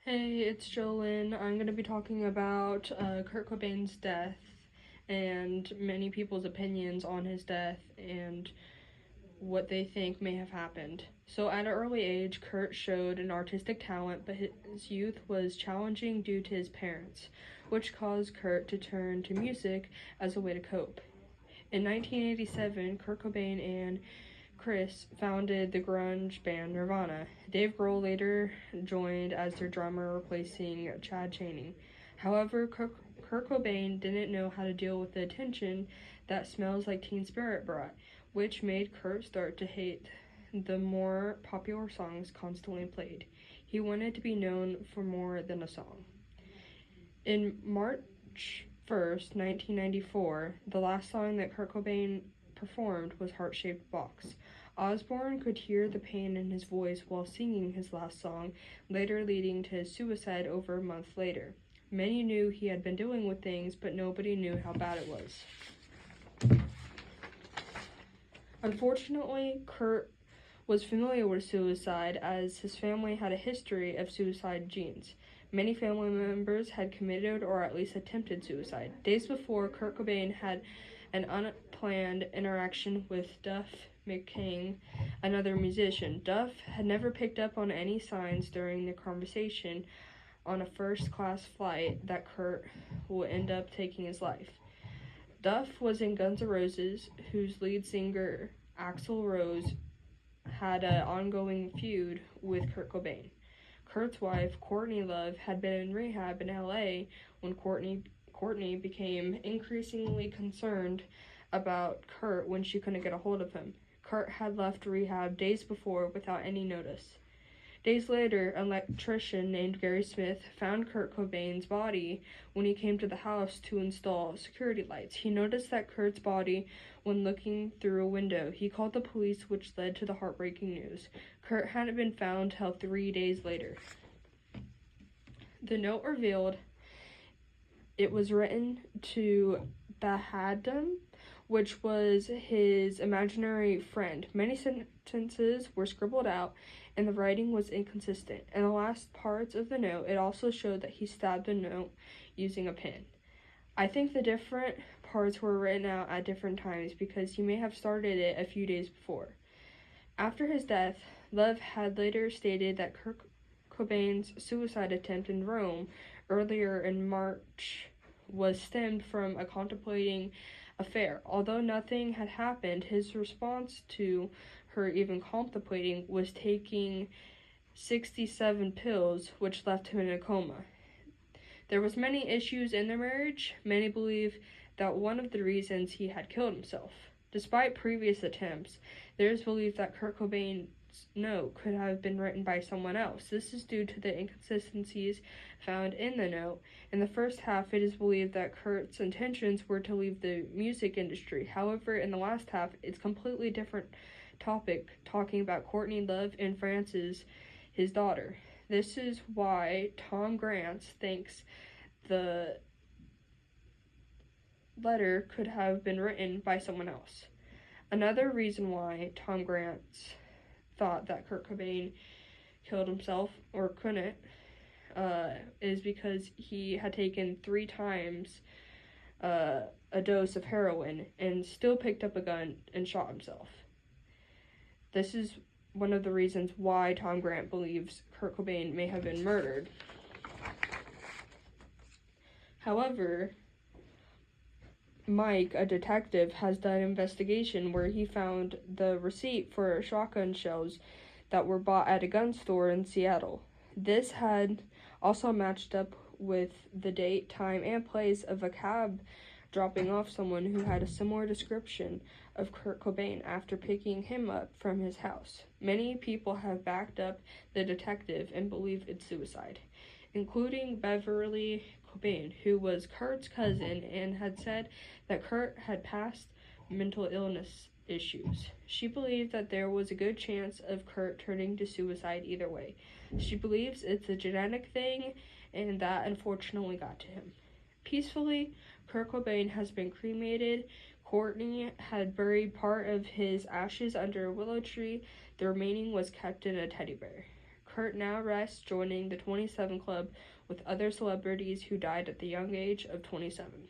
Hey, it's Jolyn. I'm going to be talking about Kurt Cobain's death and many people's opinions on his death and what they think may have happened. So, at an early age, Kurt showed an artistic talent, but his youth was challenging due to his parents, which caused Kurt to turn to music as a way to cope. In 1987, Kurt Cobain and Chris founded the grunge band Nirvana. Dave Grohl later joined as their drummer, replacing Chad Channing. However, Kurt Cobain didn't know how to deal with the attention that Smells Like Teen Spirit brought, which made Kurt start to hate the more popular songs constantly played. He wanted to be known for more than a song. In March 1st, 1994, the last song that Kurt Cobain performed was Heart-Shaped Box. Osbourne could hear the pain in his voice while singing his last song, later leading to his suicide over a month later. Many knew he had been dealing with things, but nobody knew how bad it was. Unfortunately, Kurt was familiar with suicide as his family had a history of suicide genes. Many family members had committed or at least attempted suicide. Days before, Kurt Cobain had an unplanned interaction with Duff McKagan, another musician. Duff had never picked up on any signs during the conversation on a first-class flight that Kurt would end up taking his life. Duff was in Guns N' Roses, whose lead singer, Axl Rose, had an ongoing feud with Kurt Cobain. Kurt's wife, Courtney Love, had been in rehab in LA when Courtney became increasingly concerned about Kurt when she couldn't get a hold of him. Kurt had left rehab days before without any notice. Days later, an electrician named Gary Smith found Kurt Cobain's body when he came to the house to install security lights. He noticed that Kurt's body when looking through a window. He called the police, which led to the heartbreaking news. Kurt hadn't been found till 3 days later. The note revealed it was written to Bahadam, which was his imaginary friend. Many sentences were scribbled out, and the writing was inconsistent. In the last parts of the note, it also showed that he stabbed the note using a pen. I think the different parts were written out at different times because he may have started it a few days before. After his death, Love had later stated that Kurt Cobain's suicide attempt in Rome earlier in March was stemmed from a contemplating affair. Although nothing had happened, his response to her even contemplating was taking 67 pills, which left him in a coma. There was many issues in their marriage. Many believe that one of the reasons he had killed himself. Despite previous attempts, there is belief that Kurt Cobain's note could have been written by someone else. This is due to the inconsistencies found in the note. In the first half, it is believed that Kurt's intentions were to leave the music industry. However, in the last half, it's completely different topic, talking about Courtney Love and Frances, his daughter. This is why Tom Grantz thinks the letter could have been written by someone else. Another reason why Tom Grantz thought that Kurt Cobain killed himself or couldn't is because he had taken 3 times a dose of heroin and still picked up a gun and shot himself. This is one of the reasons why Tom Grant believes Kurt Cobain may have been murdered. However, Mike, a detective, has done an investigation where he found the receipt for shotgun shells that were bought at a gun store in Seattle. This had also matched up with the date, time, and place of a cab dropping off someone who had a similar description of Kurt Cobain after picking him up from his house. Many people have backed up the detective and believe it's suicide, including Beverly Cobain, who was Kurt's cousin and had said that Kurt had past mental illness issues. She believed that there was a good chance of Kurt turning to suicide either way. She believes it's a genetic thing, and that unfortunately got to him. Peacefully, Kurt Cobain has been cremated. Courtney had buried part of his ashes under a willow tree. The remaining was kept in a teddy bear. Kurt now rests, joining the 27 Club with other celebrities who died at the young age of 27.